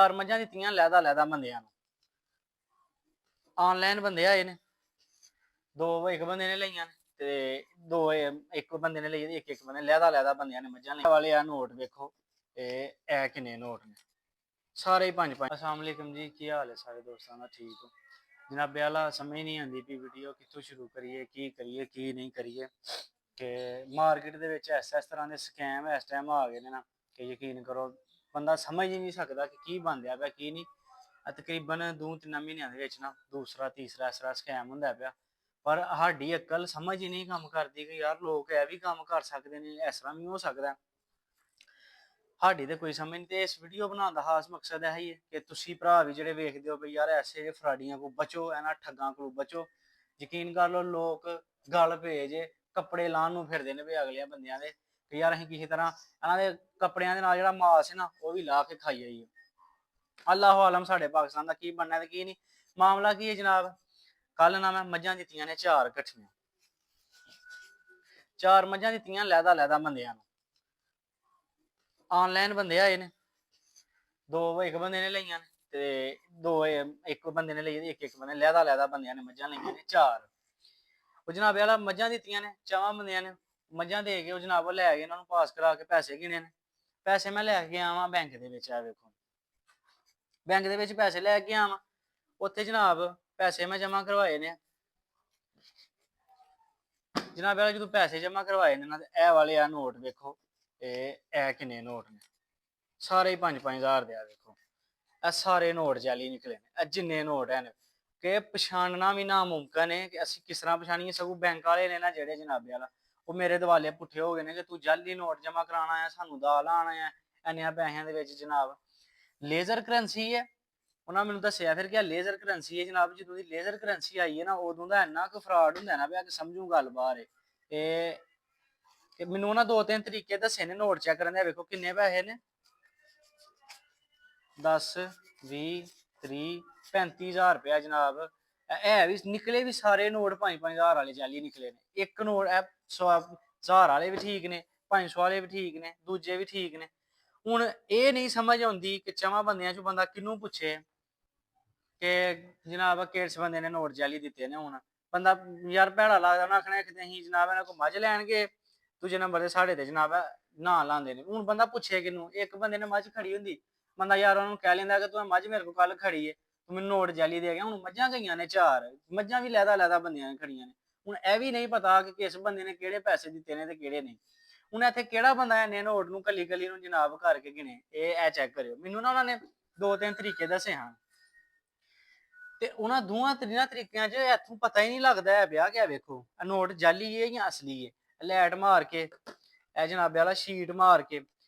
4 ਮੱਝਾਂ ਦਿੱਤੀਆਂ ਲਹਿਦਾ ਬੰਦਿਆਂ ਨੂੰ। ਆਨਲਾਈਨ ਬੰਦੇ ਆਏ ਨੇ, ਇੱਕ ਬੰਦੇ ਨੇ ਲਈਆਂ ਨੇ ਤੇ ਇੱਕ ਬੰਦੇ ਨੇ ਲਈ, ਇੱਕ ਬੰਦੇ ਲਹਿਦਾ ਬੰਦਿਆਂ ਨੇ ਮੱਝਾਂ ਲਈ ਵਾਲੇ ਆ। ਨੋਟ ਵੇਖੋ ਇਹ ਕਿੰਨੇ ਨੋਟ ਨੇ, ਸਾਰੇ ਹੀ 5-5। अस्सलाम वालेकुम जी, ਕੀ ਹਾਲ ਹੈ ਸਾਰੇ ਦੋਸਤਾਂ ਦਾ? ਠੀਕ ਹੋ ਜਨਾਬੇ ਵਾਲਾ? ਸਮਝ ਨਹੀਂ ਆਉਂਦੀ ਵੀ ਵੀਡੀਓ ਕਿੱਥੋਂ ਸ਼ੁਰੂ ਕਰੀਏ, ਕੀ ਕਰੀਏ ਕੀ ਨਹੀਂ ਕਰੀਏ। ਕਿ ਮਾਰਕੀਟ ਦੇ ਵਿੱਚ ਇਸ ਤਰ੍ਹਾਂ ਦੇ ਸਕੈਮ ਇਸ ਟਾਈਮ ਆ ਗਏ ਨੇ ਨਾ ਕਿ ਯਕੀਨ ਕਰੋ ਬੰਦਾ ਸਮਝ ਹੀ ਨਹੀਂ ਸਕਦਾ ਕਿ ਕੀ ਬਣਦਿਆ ਪਿਆ ਕੀ ਨਹੀਂ। ਤਕਰੀਬਨ 2-3 ਮਹੀਨਿਆਂ ਦੇ ਵਿੱਚ ਨਾ ਦੂਸਰਾ ਤੀਸਰਾ ਇਸ ਤਰ੍ਹਾਂ ਸਕੈਮ ਹੁੰਦਾ ਪਿਆ। ਪਰ ਸਾਡੀ ਅਕਲ ਸਮਝ ਹੀ ਨਹੀਂ ਕੰਮ ਕਰਦੀ ਕਿ ਯਾਰ ਲੋਕ ਇਹ ਵੀ ਕੰਮ ਕਰ ਸਕਦੇ ਨੇ, ਇਸ ਤਰ੍ਹਾਂ ਵੀ ਹੋ ਸਕਦਾ। ਸਾਡੀ ਤੇ ਕੋਈ ਸਮਝ ਨਹੀਂ। ਤੇ ਇਸ ਵੀਡੀਓ ਬਣਾਉਣ ਦਾ ਖਾਸ ਮਕਸਦ ਇਹ ਹੀ ਹੈ ਕਿ ਤੁਸੀਂ ਭਰਾ ਵੀ ਜਿਹੜੇ ਵੇਖਦੇ ਹੋ ਵੀ ਯਾਰ ਐਸੇ ਫਰਾਡੀਆਂ ਕੋ ਬਚੋ, ਇਹਨਾਂ ਠੱਗਾਂ ਕੋਲ ਬਚੋ। ਯਕੀਨ ਕਰ ਲਓ ਲੋਕ ਗੱਲ ਭੇਜ ਕੱਪੜੇ ਲਾਉਣ ਨੂੰ ਫਿਰਦੇ ਨੇ ਵੀ ਅਗਲੇ ਬੰਦਿਆਂ ਦੇ ਕਿ ਯਾਰ ਅਸੀਂ ਕਿਸੇ ਤਰ੍ਹਾਂ ਇਹਨਾਂ ਦੇ ਕੱਪੜਿਆਂ ਦੇ ਨਾਲ ਜਿਹੜਾ ਮਾਸ ਹੈ ਨਾ ਉਹ ਵੀ ਲਾ ਕੇ ਖਾਈ ਜਾਈਏ। ਅੱਲਾਹੁ ਆਲਮ ਸਾਡੇ ਪਾਕਿਸਤਾਨ ਦਾ ਕੀ ਬਣਨਾ ਤੇ ਕੀ ਨਹੀਂ। ਮਾਮਲਾ ਕੀ ਹੈ ਜਨਾਬ, ਕੱਲ ਨਾ ਮੈਂ ਮੱਝਾਂ ਦਿੱਤੀਆਂ ਨੇ 4 ਇਕੱਠੀਆਂ, 4 ਮੱਝਾਂ ਦਿੱਤੀਆਂ ਲਹਿਦਾ ਬੰਦਿਆਂ ਨੂੰ। ਆਨਲਾਈਨ ਬੰਦੇ ਆਏ ਨੇ, ਇੱਕ ਬੰਦੇ ਨੇ ਲਈਆਂ ਨੇ ਤੇ ਇੱਕ ਬੰਦੇ ਨੇ ਲਈ, ਇੱਕ ਬੰਦੇ ਲਹਿਦਾ ਬੰਦਿਆਂ ਨੇ ਮੱਝਾਂ ਲਈਆਂ ਨੇ 4। ਉਹ ਜਨਾਬ ਵਾਲਾ ਮੱਝਾਂ ਦਿੱਤੀਆਂ ਨੇ 4 ਬੰਦਿਆਂ ਨੇ, ਮੱਝਾਂ ਦੇ ਕੇ ਉਹ ਜਨਾਬ ਉਹ ਲੈ ਗਏ, ਉਹਨਾਂ ਨੂੰ ਪਾਸ ਕਰਾ ਕੇ ਪੈਸੇ ਗਿਣੇ ਨੇ। ਪੈਸੇ ਮੈਂ ਲੈ ਕੇ ਗਿਆ ਵਾਂ ਬੈਂਕ ਦੇ ਵਿੱਚ, ਆ ਵੇਖੋ ਬੈਂਕ ਦੇ ਵਿੱਚ ਪੈਸੇ ਲੈ ਕੇ ਆਵਾਂ। ਉੱਥੇ ਜਨਾਬ ਪੈਸੇ ਮੈਂ ਜਮ੍ਹਾਂ ਕਰਵਾਏ ਨੇ। ਜਨਾਬ ਵਾਲਾ ਜਦੋਂ ਪੈਸੇ ਜਮ੍ਹਾਂ ਕਰਵਾਏ ਨੇ ਨਾ ਤੇ ਇਹ ਵਾਲੇ ਆ ਨੋਟ ਵੇਖੋ, ਇਹ ਕਿੰਨੇ ਨੋਟ ਨੇ, ਸਾਰੇ ਹੀ 5-5 ਹਜ਼ਾਰ ਦੇ। ਆ ਵੇਖੋ ਇਹ ਸਾਰੇ ਨੋਟ ਜਾਲੀ ਨਿਕਲੇ ਨੇ। ਇਹ ਜਿੰਨੇ ਨੋਟ ਹਨ ਕਿ ਪਛਾਣਨਾ ਵੀ ਨਾਮੁਮਕਿਨ ਹੈ ਕਿ ਅਸੀਂ ਕਿਸ ਤਰ੍ਹਾਂ ਪਛਾਣੀਏ। ਸਗੋਂ ਬੈਂਕ ਵਾਲੇ ਨੇ ਨਾ ਜਿਹੜੇ ਜਨਾਬੇ ਵਾਲਾ ਉਹ ਮੇਰੇ ਦਿਵਾਲੇ ਪੁੱਠੇ ਹੋ ਗਏ ਨੇ ਕਿ ਤੂੰ ਜਾਲੀ ਨੋਟ ਜਮ੍ਹਾਂ ਕਰਾਉਣਾ ਆ, ਸਾਨੂੰ ਦਾ ਲਾਉਣਾ ਆ ਇੰਨਿਆਂ ਪੈਸਿਆਂ ਦੇ ਵਿੱਚ। ਜਨਾਬ ਲੇਜ਼ਰ ਕਰੰਸੀ ਹੈ, ਉਹਨਾਂ ਮੈਨੂੰ ਦੱਸਿਆ ਫਿਰ ਕਿ ਲੇਜ਼ਰ ਕਰੰਸੀ ਹੈ ਜਨਾਬ। ਜਦੋਂ ਦੀ ਲੇਜ਼ਰ ਕਰੰਸੀ ਆਈ ਹੈ ਨਾ ਉਦੋਂ ਦਾ ਇੰਨਾ ਕੁ ਫਰਾਡ ਹੁੰਦਾ ਨਾ ਪਿਆ ਕਿ ਸਮਝੂ ਗੱਲ ਬਾਹਰ ਹੈ। ਤੇ ਮੈਨੂੰ ਉਹਨਾਂ 2-3 ਤਰੀਕੇ ਦੱਸੇ ਨੇ ਨੋਟ ਚੈੱਕ ਕਰਨ ਦੇ। ਵੇਖੋ ਕਿੰਨੇ ਪੈਸੇ ਨੇ, 10, 20, 30, 35,000 ਰੁਪਇਆ ਜਨਾਬ। ਇਹ ਵੀ ਨਿਕਲੇ ਵੀ ਸਾਰੇ ਨੋਟ 5-5 ਹਜ਼ਾਰ ਵਾਲੇ ਜਾਲੀ ਨਿਕਲੇ ਨੇ। ਇੱਕ ਨੋਟ 1000 ਵਾਲੇ ਵੀ ਠੀਕ ਨੇ, 500 ਵਾਲੇ ਵੀ ਠੀਕ ਨੇ, ਦੂਜੇ ਵੀ ਠੀਕ ਨੇ। ਹੁਣ ਇਹ ਨਹੀਂ ਸਮਝ ਆਉਂਦੀ ਕਿ 4 ਬੰਦਿਆਂ ਚੋਂ ਬੰਦਾ ਕਿਹਨੂੰ ਪੁੱਛੇ ਕਿ ਜਨਾਬ ਕਿਸ ਬੰਦੇ ਨੇ ਨੋਟ ਜਾਲੀ ਦਿੱਤੇ ਨੇ। ਹੁਣ ਬੰਦਾ ਯਾਰ ਭੈੜਾ ਲੱਗਦਾ ਨਾ, ਆਖਣਾ ਕਿ ਅਸੀਂ ਜਨਾਬ ਇਹਨਾਂ ਕੋਲ ਮੱਝ ਲੈਣਗੇ, ਦੂਜੇ ਨੰਬਰ ਤੇ ਸਾਡੇ ਤੇ ਜਨਾਬ ਨਾ ਲਾਉਂਦੇ ਨੇ। ਹੁਣ ਬੰਦਾ ਪੁੱਛੇ ਕਿਹਨੂੰ? ਇੱਕ ਬੰਦੇ ਨੇ ਮੱਝ ਖੜੀ ਹੁੰਦੀ, ਬੰਦਾ ਯਾਰ ਉਹਨੂੰ ਕਹਿ ਲੈਂਦਾ ਕਿ ਤੂੰ ਮੱਝ ਮੇਰੇ ਕੋਲ ਕੱਲ ਖੜੀ ਹੈ, ਤੂੰ ਮੈਨੂੰ ਨੋਟ ਜਾਲੀ ਦੇ ਗਿਆ। ਹੁਣ ਮੱਝਾਂ ਗਈਆਂ ਨੇ 4, ਮੱਝਾਂ ਵੀ ਲਹਿਦਾ ਬੰਦਿਆਂ ਨੇ ਖੜੀਆਂ ਨੇ। ਹੁਣ ਇਹ ਵੀ ਨਹੀਂ ਪਤਾ ਕਿ ਕਿਸ ਬੰਦੇ ਨੇ ਕਿਹੜੇ ਪੈਸੇ ਦਿੱਤੇ ਨੇ ਤੇ ਕਿਹੜੇ ਨਹੀਂ। ਹੁਣ ਇੱਥੇ ਕਿਹੜਾ ਬੰਦਾ ਇੰਨੇ ਨੋਟ ਨੂੰ ਕੱਲੀ ਨੂੰ ਜਨਾਬ ਕਰਕੇ ਗਿਣੇ, ਇਹ ਚੈੱਕ ਕਰਿਓ। ਮੈਨੂੰ ਨਾ ਉਹਨਾਂ ਨੇ 2-3 ਤਰੀਕੇ ਦੱਸੇ ਹਨ ਤੇ ਉਹਨਾਂ ਦੋਵਾਂ ਤਰੀਕਿਆਂ 'ਚ ਇੱਥੋਂ ਪਤਾ ਹੀ ਨਹੀਂ ਲੱਗਦਾ ਹੈ ਪਿਆ ਕਿ ਵੇਖੋ ਨੋਟ ਜਾਲੀ ਹੈ ਜਾਂ ਅਸਲੀ ਹੈ। ਲਾਈਟ ਮਾਰ ਕੇ ਇਹ ਜਨਾਬੇ ਵਾਲਾ ਸ਼ੀਟ ਮਾਰ ਕੇ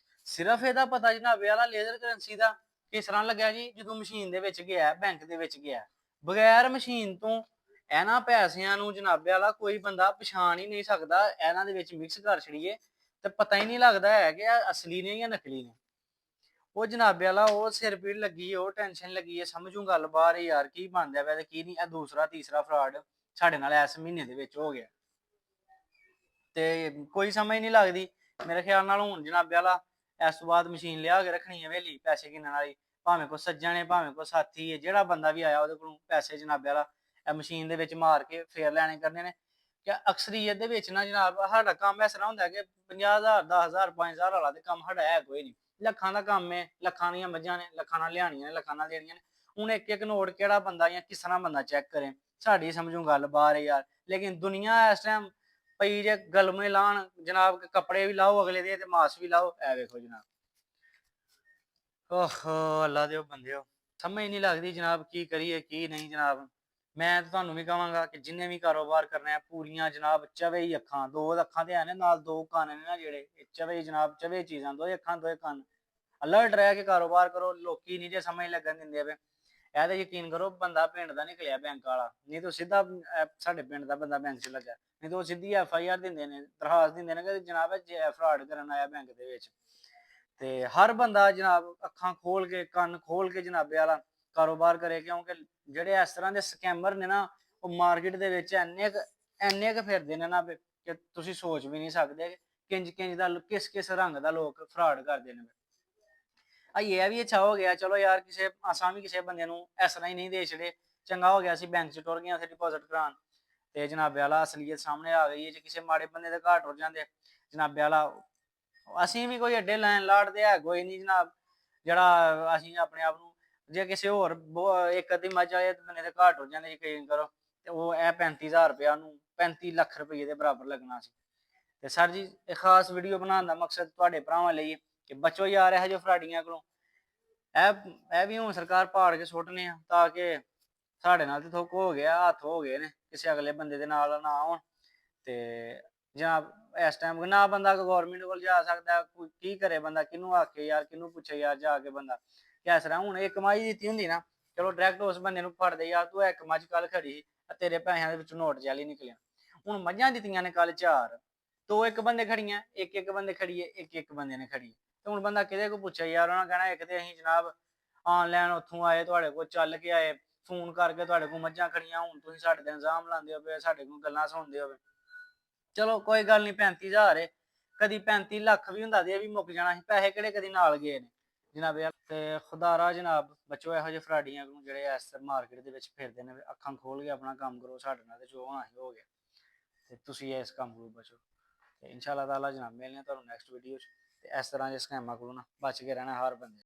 ਸਿਰਫ ਇਹਦਾ ਪਤਾ ਜਨਾਬੇ ਵਾਲਾ ਲੇਜ਼ਰ ਕਰੰਸੀ ਦਾ ਕਿਸ ਤਰ੍ਹਾਂ ਲੱਗਿਆ ਜੀ, ਜਦੋਂ ਮਸ਼ੀਨ ਦੇ ਵਿੱਚ ਗਿਆ, ਬੈਂਕ ਦੇ ਵਿੱਚ ਗਿਆ, ਬਗੈਰ ਮਸ਼ੀਨ ਤੋਂ ਇਹਨਾਂ ਪੈਸਿਆਂ ਨੂੰ ਜਨਾਬੇ ਵਾਲਾ ਕੋਈ ਬੰਦਾ ਪਛਾਣ ਹੀ ਨਹੀਂ ਸਕਦਾ। ਇਹਨਾਂ ਦੇ ਵਿੱਚ ਮਿਕਸ ਕਰ ਛੜੀਏ ਤੇ ਪਤਾ ਹੀ ਨਹੀਂ ਲੱਗਦਾ ਹੈ ਕਿ ਅਸਲੀ ਨੇ ਜਾਂ ਨਕਲੀ ਨੇ। ਉਹ ਜਨਾਬੇ ਵਾਲਾ ਉਹ ਸਿਰ ਪੀੜ ਲੱਗੀ, ਉਹ ਟੈਨਸ਼ਨ ਲੱਗੀ ਹੈ, ਸਮਝੂ ਗੱਲ ਬਾਹਰ ਯਾਰ ਕੀ ਬਣਦਾ ਪਿਆ ਤੇ ਕੀ ਨਹੀਂ। ਇਹ ਦੂਸਰਾ ਤੀਸਰਾ ਫਰਾਡ ਸਾਡੇ ਨਾਲ ਇਸ ਮਹੀਨੇ ਦੇ ਵਿੱਚ ਹੋ ਗਿਆ ਤੇ ਕੋਈ ਸਮਝ ਨਹੀਂ ਲੱਗਦੀ ਮੇਰੇ ਖਿਆਲ ਨਾਲ। ਹੁਣ ਜਨਾਬੇ ਵਾਲਾ ਇਸ ਤੋਂ ਬਾਅਦ ਮਸ਼ੀਨ ਲਿਆ ਕੇ ਰੱਖਣੀ ਹੈ ਵੇਲੀ ਪੈਸੇ ਗਿਣਨ ਵਾਲੀ, ਭਾਵੇਂ ਕੋਈ ਸੱਜਣ ਹੈ ਭਾਵੇਂ ਕੋਈ ਸਾਥੀ ਹੈ, ਜਿਹੜਾ ਬੰਦਾ ਵੀ ਆਇਆ ਉਹਦੇ ਕੋਲੋਂ ਪੈਸੇ ਜਨਾਬੇ ਵਾਲਾ ਇਹ ਮਸ਼ੀਨ ਦੇ ਵਿੱਚ ਮਾਰ ਕੇ ਫੇਰ ਲੈਣੇ ਕਰਨੇ ਨੇ। ਕਿ ਅਕਸਰੀਅਤ ਦੇ ਵਿੱਚ ਨਾ ਜਨਾਬ ਸਾਡਾ ਕੰਮ ਇਸ ਤਰ੍ਹਾਂ ਹੁੰਦਾ ਕਿ 50,000, 10,000, 5,000 ਵਾਲਾ ਤੇ ਕੰਮ ਸਾਡਾ ਹੈ ਕੋਈ ਨਹੀਂ। ਲੱਖਾਂ ਦਾ ਕੰਮ ਹੈ, ਲੱਖਾਂ ਦੀਆਂ ਮੱਝਾਂ ਨੇ, ਲੱਖਾਂ ਨਾਲ ਲਿਆਣੀਆਂ ਨੇ, ਲੱਖਾਂ ਨਾਲ ਦੇਣੀਆਂ ਨੇ। ਹੁਣ ਇੱਕ ਨੋਟ ਕਿਹੜਾ ਬੰਦਾ ਜਾਂ ਕਿਸ ਤਰ੍ਹਾਂ ਬੰਦਾ ਚੈੱਕ ਕਰੇ, ਸਾਡੀ ਸਮਝੂ ਗੱਲ ਬਾਹਰ ਹੈ ਯਾਰ। ਲੇਕਿਨ ਦੁਨੀਆ ਇਸ ਟਾਈਮ ਪਈ ਜੇ ਗਲਮੇ ਲਾਉਣ ਜਨਾਬ, ਕੱਪੜੇ ਵੀ ਲਾਓ ਅਗਲੇ ਦੇ ਤੇ ਮਾਸ ਵੀ ਲਾਓ। ਇਹ ਵੇਖੋ ਜਨਾਬ, ਓਹੋ ਅੱਲਾ ਦੇ ਬੰਦਿਓ, ਸਮਝ ਨਹੀਂ ਲੱਗਦੀ ਜਨਾਬ ਕੀ ਕਰੀਏ ਕੀ ਨਹੀਂ। ਜਨਾਬ ਮੈਂ ਤੁਹਾਨੂੰ ਵੀ ਕਹਾਂਗਾ ਕਿ ਜਿੰਨੇ ਵੀ ਕਾਰੋਬਾਰ ਕਰਨਾ ਪੂਰੀਆਂ ਜਨਾਬ ਚਵੇ ਹੀ ਅੱਖਾਂ, 2 ਅੱਖਾਂ ਤੇ ਹੈ ਨੇ ਨਾਲ 2 ਕੰਨ ਨੇ ਨਾ ਜਿਹੜੇ, ਚਵੇ ਜਨਾਬ ਚਵੇ ਚੀਜ਼ਾਂ, 2 ਅੱਖਾਂ 2 ਕੰਨ, ਅਲਰਟ ਰਹਿ ਕੇ ਕਾਰੋਬਾਰ ਕਰੋ। ਲੋਕੀ ਨਹੀਂ ਜੇ ਸਮਝ ਲੱਗਣ ਦਿੰਦੇ ਵੇ। ਇਹ ਤੇ ਯਕੀਨ ਕਰੋ ਬੰਦਾ ਪਿੰਡ ਦਾ ਨਿਕਲਿਆ ਬੈਂਕ ਵਾਲਾ, ਨਹੀਂ ਤਾਂ ਸਿੱਧਾ ਸਾਡੇ ਪਿੰਡ ਦਾ ਬੰਦਾ ਬੈਂਕ 'ਚ ਲੱਗਾ, ਨਹੀਂ ਤਾਂ ਉਹ ਸਿੱਧੀ FIR ਦਿੰਦੇ ਨੇ, ਦਰਖਾਸਤ ਦਿੰਦੇ ਨੇ ਕਿ ਜਨਾਬ ਫਰਾਡ ਕਰਨ ਆਇਆ ਬੈਂਕ ਦੇ ਵਿੱਚ। ਤੇ ਹਰ ਬੰਦਾ ਜਨਾਬ ਅੱਖਾਂ ਖੋਲ ਕੇ ਕੰਨ ਖੋਲ ਕੇ ਜਨਾਬੇ ਵਾਲਾ ਕਾਰੋਬਾਰ ਕਰੇ, ਕਿਉਂਕਿ ਜਿਹੜੇ ਇਸ ਤਰ੍ਹਾਂ ਦੇ ਸਕੈਮਰ ਨੇ ਨਾ ਉਹ ਮਾਰਕੀਟ ਦੇ ਵਿੱਚ ਇੰਨੇ ਕੁ ਫਿਰਦੇ ਨੇ ਨਾ ਕਿ ਤੁਸੀਂ ਸੋਚ ਵੀ ਨਹੀਂ ਸਕਦੇ ਕਿੰਜ ਦਾ ਕਿਸ ਰੰਗ ਦਾ ਲੋਕ ਫਰਾਡ ਕਰਦੇ ਨੇ। ਇਹ ਆ ਵੀ ਅੱਛਾ ਹੋ ਗਿਆ, ਚਲੋ ਯਾਰ ਕਿਸੇ ਅਸਾਂ ਵੀ ਕਿਸੇ ਬੰਦੇ ਨੂੰ ਇਸ ਤਰ੍ਹਾਂ ਹੀ ਨਹੀਂ ਦੇ ਛੜੇ, ਚੰਗਾ ਹੋ ਗਿਆ ਅਸੀਂ ਬੈਂਕ 'ਚ ਟੁਰ ਗਏ ਉੱਥੇ ਡਿਪੋਜ਼ਿਟ ਕਰਾਉਣ, ਤੇ ਜਨਾਬੇ ਵਾਲਾ ਅਸਲੀਅਤ ਸਾਹਮਣੇ ਆ ਗਈ ਹੈ। ਜੇ ਕਿਸੇ ਮਾੜੇ ਬੰਦੇ ਦੇ ਘਰ ਟੁਰ ਜਾਂਦੇ ਜਨਾਬੇ ਵਾਲਾ, ਅਸੀਂ ਵੀ ਕੋਈ ਐਡੇ ਲੈਣ ਲਾੜ ਦੇ ਹੈ ਕੋਈ ਨਹੀਂ ਜਨਾਬ, ਜਿਹੜਾ ਅਸੀਂ ਆਪਣੇ ਆਪ ਨੂੰ, ਜੇ ਕਿਸੇ ਹੋਰ ਇੱਕ ਅੱਧੀ ਮੱਝ ਵਾਲੇ ਬੰਦੇ ਦੇ ਘਰ ਟੁਰ ਜਾਂਦੇ ਯਕੀਨ ਕਰੋ, ਤੇ ਉਹ ਇਹ 35,000 ਰੁਪਇਆ ਨੂੰ 35 ਲੱਖ ਰੁਪਏ ਦੇ ਬਰਾਬਰ ਲੱਗਣਾ ਸੀ। ਤੇ ਸਰ ਜੀ ਇਹ ਖਾਸ ਵੀਡੀਓ ਬਣਾਉਣ ਦਾ ਮਕਸਦ ਤੁਹਾਡੇ ਭਰਾਵਾਂ ਲਈ ਕਿ ਬਚੋ ਯਾਰ ਇਹੋ ਜਿਹੇ ਫਰਾਡੀਆਂ ਕੋਲੋਂ। ਇਹ ਵੀ ਹੁਣ ਸਰਕਾਰ ਪਾੜ ਕੇ ਸੁੱਟਨੇ ਆ ਤਾਂ ਕਿ ਸਾਡੇ ਨਾਲ ਤੇ ਥੁੱਕ ਹੋ ਗਿਆ, ਹੱਥ ਹੋ ਗਏ ਨੇ, ਕਿਸੇ ਅਗਲੇ ਬੰਦੇ ਦੇ ਨਾਲ ਨਾ ਹੋਣ। ਤੇ ਜਾਂ ਇਸ ਟਾਈਮ ਨਾ ਬੰਦਾ ਗਵਰਨਮੈਂਟ ਕੋਲ ਜਾ ਸਕਦਾ, ਕੋਈ ਕੀ ਕਰੇ ਬੰਦਾ, ਕਿਹਨੂੰ ਆਖੇ ਯਾਰ, ਕਿਹਨੂੰ ਪੁੱਛੇ ਯਾਰ ਜਾ ਕੇ ਬੰਦਾ ਕਿਸ ਤਰ੍ਹਾਂ। ਹੁਣ ਇੱਕ ਮੱਝ ਦਿੱਤੀ ਹੁੰਦੀ ਨਾ, ਚਲੋ ਡਾਇਰੈਕਟ ਉਸ ਬੰਦੇ ਨੂੰ ਫੜਦੇ ਯਾਰ ਤੂੰ ਇੱਕ ਮੱਝ ਕੱਲ ਖੜੀ ਤੇਰੇ ਪੈਸਿਆਂ ਦੇ ਵਿੱਚ ਨੋਟ ਜਾਲੀ ਨਿਕਲਿਆ। ਹੁਣ ਮੱਝਾਂ ਦਿੱਤੀਆਂ ਨੇ ਕੱਲ 4, ਦੋ ਇੱਕ ਬੰਦੇ ਖੜੀਆਂ, ਇੱਕ ਬੰਦੇ ਖੜੀਏ, ਇੱਕ ਬੰਦੇ ਨੇ ਖੜੀ, ਤੇ ਹੁਣ ਬੰਦਾ ਕਿਹਦੇ ਕੋਲ ਪੁੱਛੇ ਯਾਰ। ਉਹਨਾਂ ਕਹਿਣਾ ਇੱਕ ਤੇ ਅਸੀਂ ਜਨਾਬ ਆਨਲਾਈਨ ਉੱਥੋਂ ਆਏ, ਤੁਹਾਡੇ ਕੋਲ ਚੱਲ ਕੇ ਆਏ, ਫੋਨ ਕਰਕੇ ਤੁਹਾਡੇ ਕੋਲ ਮੱਝਾਂ ਖੜੀਆਂ, ਹੁਣ ਤੁਸੀਂ ਸਾਡੇ ਤੇ ਇਲਜ਼ਾਮ ਲਾਉਂਦੇ ਹੋ, ਸਾਡੇ ਕੋਲ ਗੱਲਾਂ ਸੁਣਦੇ ਹੋ। ਚਲੋ ਕੋਈ ਗੱਲ ਨਹੀਂ, 35,000 ਏ, ਕਦੀ 35 ਲੱਖ ਵੀ ਹੁੰਦਾ ਤੇ ਇਹ ਵੀ ਮੁੱਕ ਜਾਣਾ ਸੀ, ਪੈਸੇ ਕਿਹੜੇ ਕਦੀ ਨਾਲ ਗਏ ਨੇ ਜਨਾਬ। ਤੇ ਖੁਦਾਰਾ ਜਨਾਬ ਬਚੋ ਇਹੋ ਜਿਹੇ ਫਰਾਡੀਆਂ ਨੂੰ ਜਿਹੜੇ ਇਸ ਮਾਰਕੀਟ ਦੇ ਵਿੱਚ ਫਿਰਦੇ ਨੇ। ਅੱਖਾਂ ਖੋਲ ਕੇ ਆਪਣਾ ਕੰਮ ਕਰੋ, ਸਾਡੇ ਨਾਲ ਤੇ ਜੋ ਹੋਣਾ ਸੀ ਹੋ ਗਿਆ, ਤੇ ਤੁਸੀਂ ਇਸ ਕੰਮ ਤੋਂ ਬਚੋ। ਤੇ ਇਨਸ਼ਾਅੱਲਾ ਤਾਲਾ ਜਨਾਬ ਮਿਲਨੇ ਤੁਹਾਨੂੰ ਨੈਕਸਟ ਵੀਡੀਓ 'ਚ। ਤੇ ਇਸ ਤਰ੍ਹਾਂ ਦੇ ਸਕੈਮਾਂ ਕੋਲੋਂ ਨਾ ਬਚ ਕੇ ਰਹਿਣਾ ਹਰ ਬੰਦੇ।